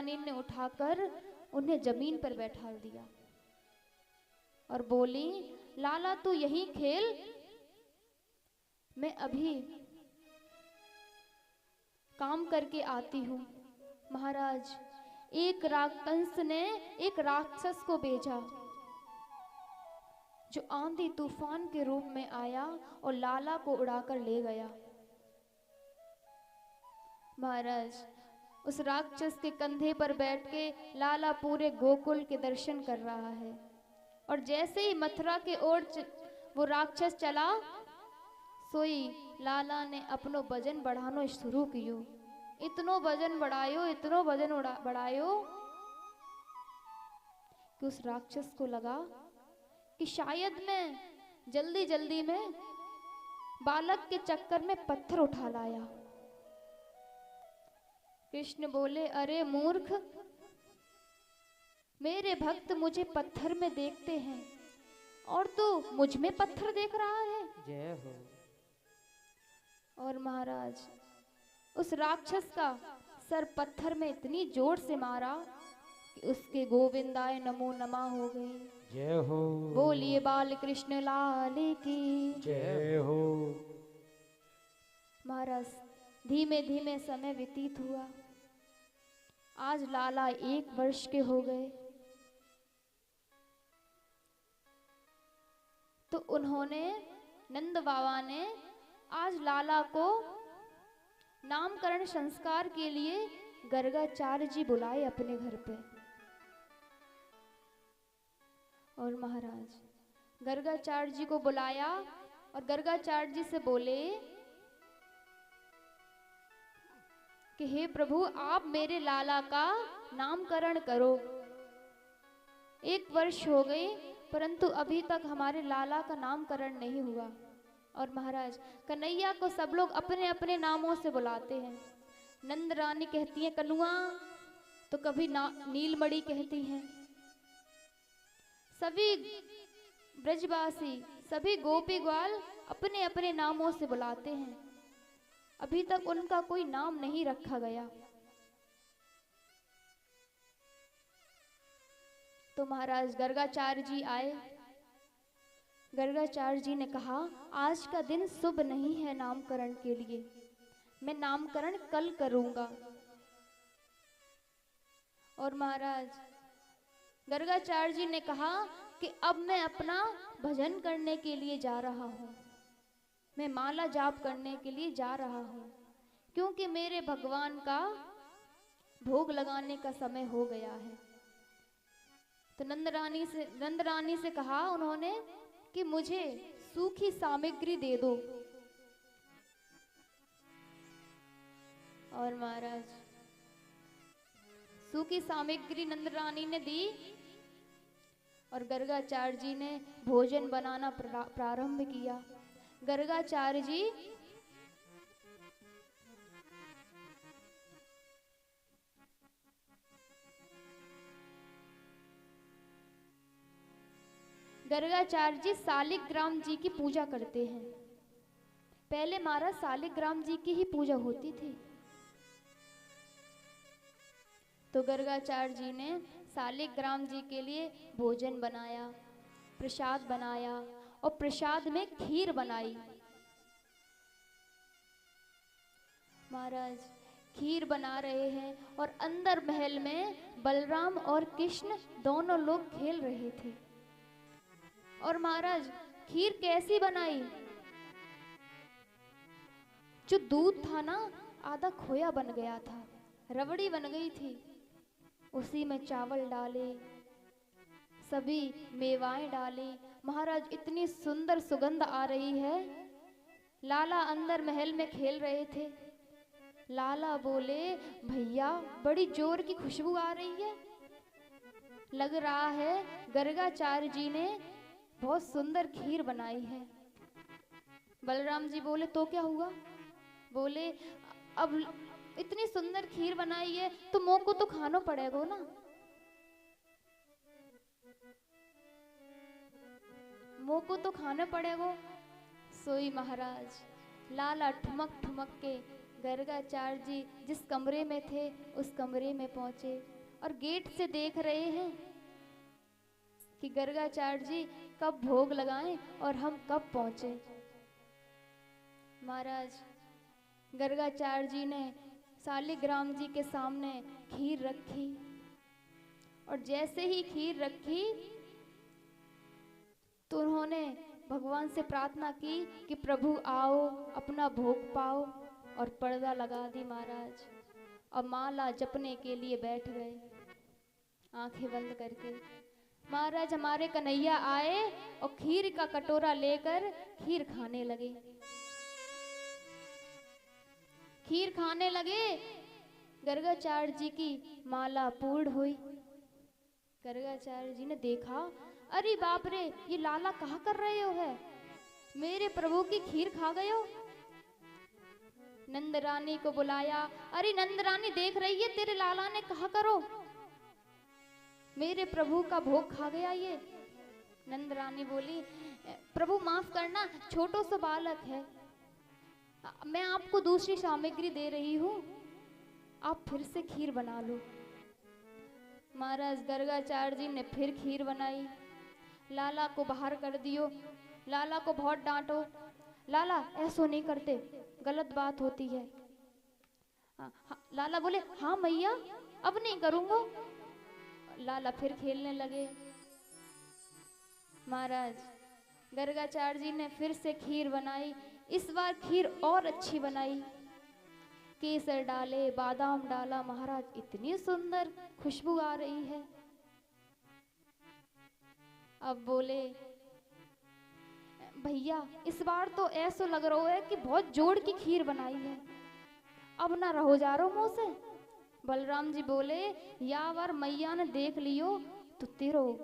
रानी ने उठाकर उन्हें जमीन पर बैठा दिया और बोली, लाला तू यहीं खेल, मैं अभी काम करके आती हूँ। महाराज, एक राक्षस ने एक राक्षस को भेजा जो आंधी तूफान के रूप में आया और लाला को उड़ाकर ले गया। महाराज, उस राक्षस के कंधे पर बैठ के लाला पूरे गोकुल के दर्शन कर रहा है और जैसे ही मथुरा के ओर वो राक्षस चला, सोई लाला ने अपनो वजन बढ़ानो शुरू कियो। इतनो वजन बढ़ायो, इतनो वजन बढ़ायो कि उस राक्षस को लगा कि शायद मैं जल्दी जल्दी में बालक के चक्कर में पत्थर उठा लाया। कृष्ण बोले, अरे मूर्ख, मेरे भक्त मुझे पत्थर में देखते हैं और तू मुझ में पत्थर देख रहा है। जय हो। और महाराज, उस राक्षस का सर पत्थर में इतनी जोर से मारा कि उसके गोविंदाय नमो नमः हो गई। जय हो। बोलिए बाल कृष्ण लाल की जय हो। महाराज, धीमे धीमे समय व्यतीत हुआ। आज लाला 1 वर्ष के हो गए। तो उन्होंने, नंद बाबा ने आज लाला को नामकरण संस्कार के लिए गर्गाचार्य जी बुलाए अपने घर पे। और महाराज, गर्गाचार्य जी को बुलाया और गर्गाचार्य जी से बोले कि हे प्रभु, आप मेरे लाला का नामकरण करो। 1 वर्ष हो गए परंतु अभी तक हमारे लाला का नामकरण नहीं हुआ। और महाराज, कन्हैया को सब लोग अपने अपने नामों से बुलाते हैं। नंद रानी कहती है कनुआ, तो कभी नीलमणि कहती हैं। सभी ब्रजवासी, सभी गोपी ग्वाल अपने अपने नामों से बुलाते हैं। अभी तक उनका कोई नाम नहीं रखा गया। तो महाराज गर्गाचार्य जी आए। गर्गाचार्य जी ने कहा, आज का दिन शुभ नहीं है नामकरण के लिए, मैं नामकरण कल करूंगा। और महाराज, गर्गाचार्य जी ने कहा कि अब मैं अपना भजन करने के लिए जा रहा हूँ, मैं माला जाप करने के लिए जा रहा हूँ, क्योंकि मेरे भगवान का भोग लगाने का समय हो गया है। तो नंद रानी से कहा उन्होंने कि मुझे सूखी सामग्री दे दो। और महाराज, सूखी सामग्री नंद रानी ने दी और गर्गाचार्य जी ने भोजन बनाना प्रारंभ किया। गर्गाचार्य जी शालिग्राम जी की पूजा करते हैं। पहले महाराज शालिग्राम जी की ही पूजा होती थी। तो गर्गाचार्य जी ने शालिग्राम जी के लिए भोजन बनाया, प्रसाद बनाया और प्रसाद में खीर बनाई। महाराज, खीर बना रहे हैं और अंदर महल में बलराम और कृष्ण दोनों लोग खेल रहे थे। और महाराज, खीर कैसी बनाई? जो दूध था ना, आधा खोया बन गया था, रबड़ी बन गई थी। उसी में चावल डाले, सभी मेवाएं डाली। महाराज, इतनी सुंदर सुगंध आ रही है। लाला अंदर महल में खेल रहे थे। लाला बोले, भैया बड़ी जोर की खुशबू आ रही है, लग रहा है गर्गाचार्य जी ने बहुत सुंदर खीर बनाई है। बलराम जी बोले, तो क्या हुआ? बोले, अब इतनी सुंदर खीर बनाई है तो मोह को तो खाना पड़ेगा ना। मोह को तो खाना पड़ेगा। सोई महाराज, लाला ठुमक ठुमक के गर्गाचार्य जी जिस कमरे में थे उस कमरे में पहुंचे और गेट से देख रहे हैं कि गर्गाचार्य जी कब भोग लगाएं और हम कब पहुंचे। महाराज गर्गाचार्य जी ने शालिग्राम जी के सामने खीर रखी और जैसे ही खीर रखी तो उन्होंने भगवान से प्रार्थना की कि प्रभु आओ अपना भोग पाओ और पर्दा लगा दी महाराज और माला जपने के लिए बैठ गए आंखें बंद करके। महाराज हमारे कन्हैया आए और खीर का कटोरा लेकर खीर खाने लगे। खीर खाने लगे, गर्गाचार्य जी की माला पूर्ण हुई। गर्गाचार्य जी ने देखा, अरे बाप रे, ये लाला कहाँ कर रहे हो है, मेरे प्रभु की खीर खा गए हो। नंद रानी को बुलाया, अरे नंद रानी देख रही है तेरे लाला ने कहा करो, मेरे प्रभु का भोग खा गया ये। नंद रानी बोली, प्रभु माफ करना, छोटो सा बालक है, मैं आपको दूसरी सामग्री दे रही हूँ, आप फिर से खीर बना लो। महाराज गर्गाचार्य जी ने फिर खीर बनाई, लाला को बाहर कर दियो, लाला को बहुत डांटो, लाला ऐसो नहीं करते, गलत बात होती है। लाला बोले, हाँ मैया अब नहीं करूंगा। लाला फिर खेलने लगे। महाराज गर्गाचार्य जी ने फिर से खीर बनाई, इस बार खीर और अच्छी बनाई, केसर डाले, बादाम डाला, महाराज इतनी सुंदर खुशबू आ रही है। अब बोले, भैया इस बार तो ऐसा लग रहा है कि बहुत जोड़ की खीर बनाई है, अब ना रहो जा रहो मुंह से। बलराम जी बोले, या बार मैया ने देख लियो तो तेरो